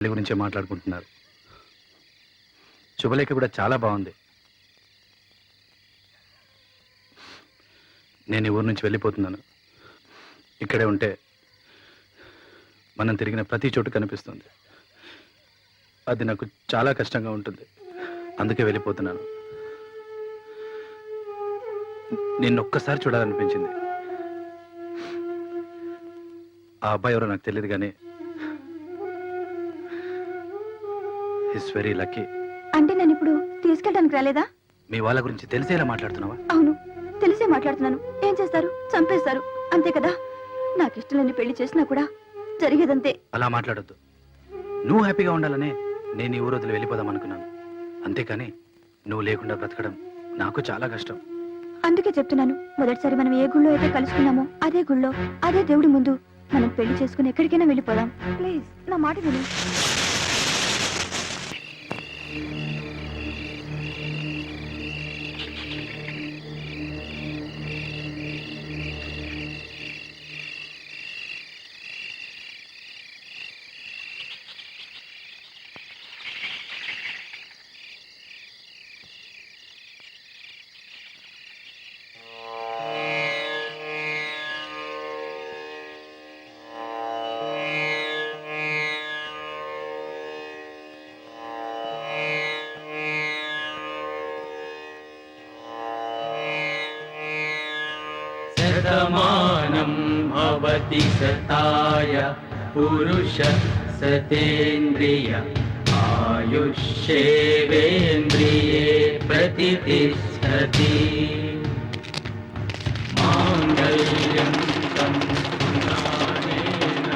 పెళ్లి గురించే మాట్లాడుకుంటున్నారు. శుభలేఖ కూడా చాలా బాగుంది. నేను ఈ ఊరు నుంచి వెళ్ళిపోతున్నాను. ఇక్కడే ఉంటే మనం తిరిగిన ప్రతి చోటు కనిపిస్తుంది. అది నాకు చాలా కష్టంగా ఉంటుంది. అందుకే వెళ్ళిపోతున్నాను. నిన్నొక్కసారి చూడాలనిపించింది. ఆ అబ్బాయి ఎవరో నాకు తెలియదు కానీ ఈస్ వెరీ లక్కీ. అంటే నేను ఇప్పుడు తీసుకెళ్ళడానికి రాలేదా? మీ వాళ్ళ గురించి తెలిసేలా మాట్లాడుతున్నావా? అవును, తెలిసే మాట్లాడుతున్నాను. ఏం చేస్తారు? చంపేస్తారు, అంతే కదా. నాకు ఇష్టం లేని పెళ్లి చేసినా కూడా జరిగేదంతే. అలా మాట్లాడొద్దు. నువ్వు హ్యాపీగా ఉండాలనే నేను ఈ ఊరు వదిలి వెళ్ళిపోదాం అనుకున్నాను. అంతేకాని నువ్వు లేకుండా బ్రతకడం నాకు చాలా కష్టం. అందుకే చెప్తున్నాను, మొదటిసారి మనం ఏ గుళ్ళో అయితే కలుసుకున్నామో అదే గుళ్ళో అదే దేవుడి ముందు మనం పెళ్లి చేసుకుని ఎక్కడికైనా వెళ్ళిపోదాం. ప్లీజ్ నా మాట విను. शतमानं भवति शताय पुरुष सतेन्द्रिय आयुष्येवेन्द्रिये प्रतिष्ठति माङ्गल्यं तं पुराणेन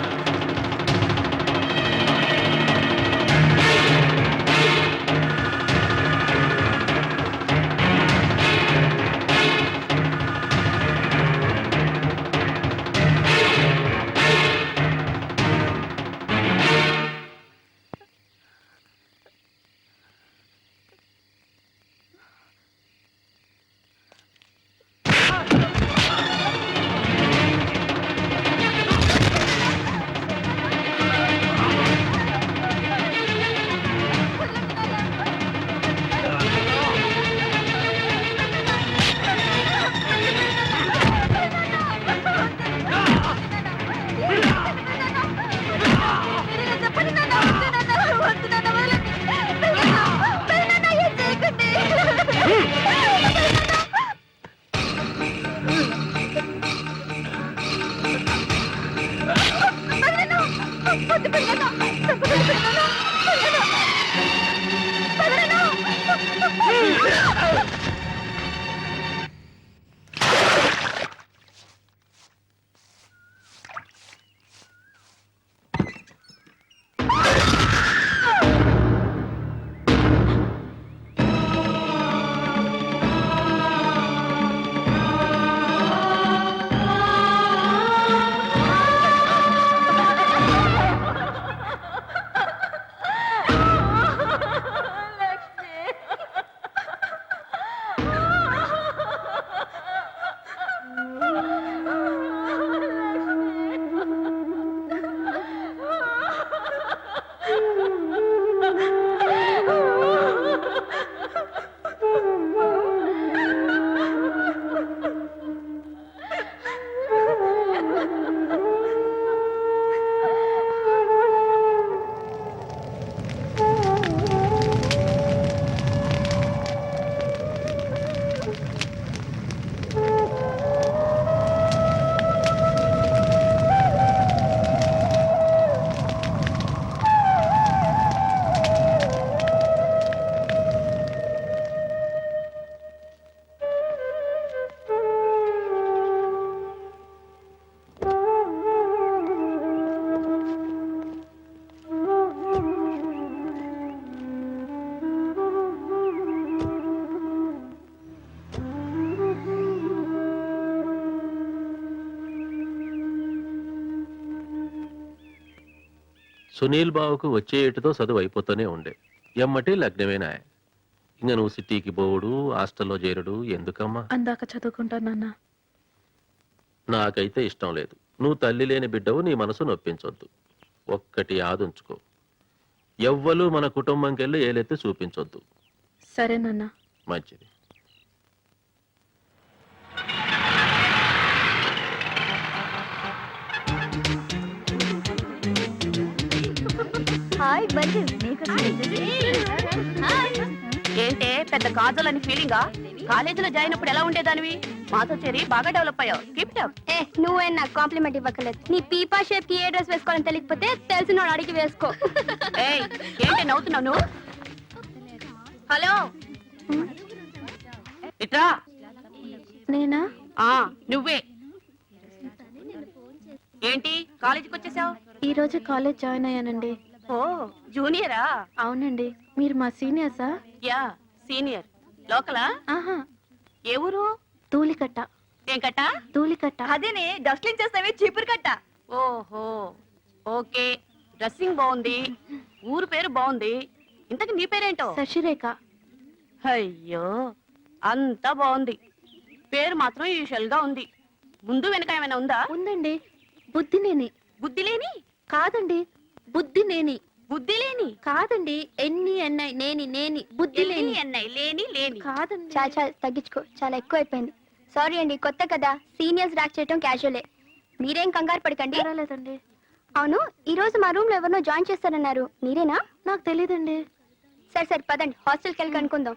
సునీల్ బావుకు వచ్చే ఏటుతో చదువు అయిపోతూనే ఉండే. ఎమ్మటి లగ్నమేనా. ఇంక నువ్వు సిటీకి పోవుడు, హాస్టల్లో చేరుడు ఎందుకమ్మా? అందాక చదువుకుంటాను నాన్న. నాకైతే ఇష్టం లేదు. నువ్వు తల్లి లేని బిడ్డవు, నీ మనసు నొప్పించొద్దు. ఒక్కటి ఆదుంచుకో, ఎవ్వరు మన కుటుంబంకెళ్ళి ఏలెత్తి చూపించొద్దు. సరే నాన్న. మంచిది. హాయ్ బండి. ఏంటే పెద్ద కాజల్ అని ఫీలింగా? కాలేజీలో జాయిన్ అప్పుడు ఎలా ఉండేదానివి? మాతో చేరి బాగా డెవలప్ అయ్యావు. Keep it up. ఏ నువ్వే నాకు కాంప్లిమెంట్ ఇవ్వకలేదు. నీ పీపా షేప్ కి ఏ డ్రెస్ వేసుకోవాలని తెలియకపోతే తెలిసిన అడిగి వేసుకో. ఏయ్ ఏంటి నవ్వుతున్నావు నువ్వు? హలో ఇట్రా. నేనా? ఆ నువ్వే. ఏంటి కాలేజీకి వచ్చేసావు? ఈ రోజు కాలేజ్ జాయిన్ అయ్యానండి. ఓ జూనియరా? అవునండి. మీరు మా సీనియర్సా? Yeah senior. లోకలా? ఆహా, ఏ ఊరు? ధూళికట్ట. ఏం కట్ట? ధూళికట్ట. అదేనే డస్ట్లింగ్ చేస్తావే చీపురు కట్ట. ఓహో ఓకే. డ్రెస్సింగ్ బాగుంది, ఊరు పేరు బాగుంది. ఇంతకు నీ పేరేంటో? శశిరేఖ. అయ్యో అంతా బాగుంది, పేరు మాత్రం యూజువల్ గా ఉంది. ముందు వెనక ఏమైనా ఉందా? ఉందండి. బుద్ధినేని. బుద్ధి లేని? కాదండి, బుద్ధినేని. బుద్ధి లేని కాదండి, ఎన్ఐ నేని నేని బుద్ధి లేని. ఎన్నై లేని లేని కాదండి. చాలా తగ్గించుకో, చాలా ఎక్కువ అయిపోయింది. సారీ అండి, కొత్త కదా, సీనియర్స్ ర్యాక్ చేయటం క్యాజువలే. మీరేం కంగారు పడకండి. పర్వాలేదండి. అవును, ఈ రోజు మా రూమ్ లో ఎవరినో జాయిన్ చేస్తారన్నారు, మీరేనా? నాకు తెలీదండి. సరే సరే పదండి, హాస్టల్కి వెళ్ళి కనుక్కుందాం.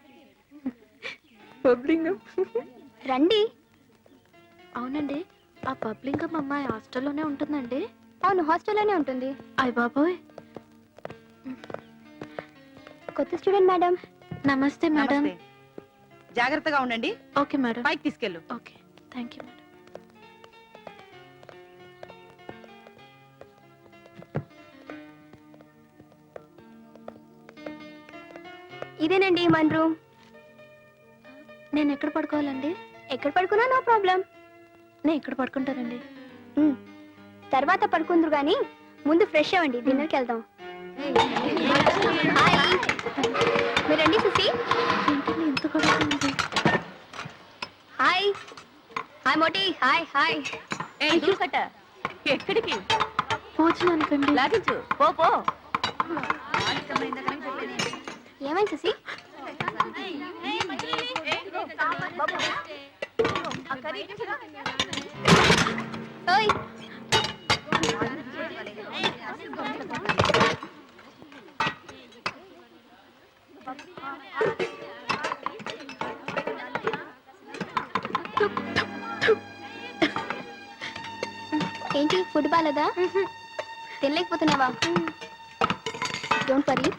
రండి. అవునండి, ఆ పబ్లింగం అమ్మాయి హాస్టల్లోనే ఉంటుందండి. అవును, హాస్టల్లోనే ఉంటుంది. అయ్ బాబోయ్. కొత్త స్టూడెంట్ మేడం. నమస్తే మేడం. నమస్తే. జాగ్రత్తగా ఉండండి. Okay madam. పైకి తీసుకెళ్ళు. Okay, thank you madam. ఇదేనండి మన రూమ్. నేను ఎక్కడ పడుకోవాలండి? ఎక్కడ పడుకున్నా నో ప్రాబ్లం. నేను ఇక్కడ పడుకుంటానండి. తర్వాత పడుకుందరు గాని ముందు ఫ్రెష్ అవ్వండి, డిన్నర్కి వెళ్దాం. హాయ్, మీరు రండి సుసి. ఏంటండి ఇంత గొడవ ఉంది? హాయ్ హాయ్ మోటి. Hi hi. ఏయ్ దూకట. ఎక్కడికి? భోజనానికండి. లాగించు. పో పో. ఏమైంది సుసి? ఓయ్ ఏంటి, ఫుడ్ బాలేదా? తినలేకపోతున్నావా? Don't worry,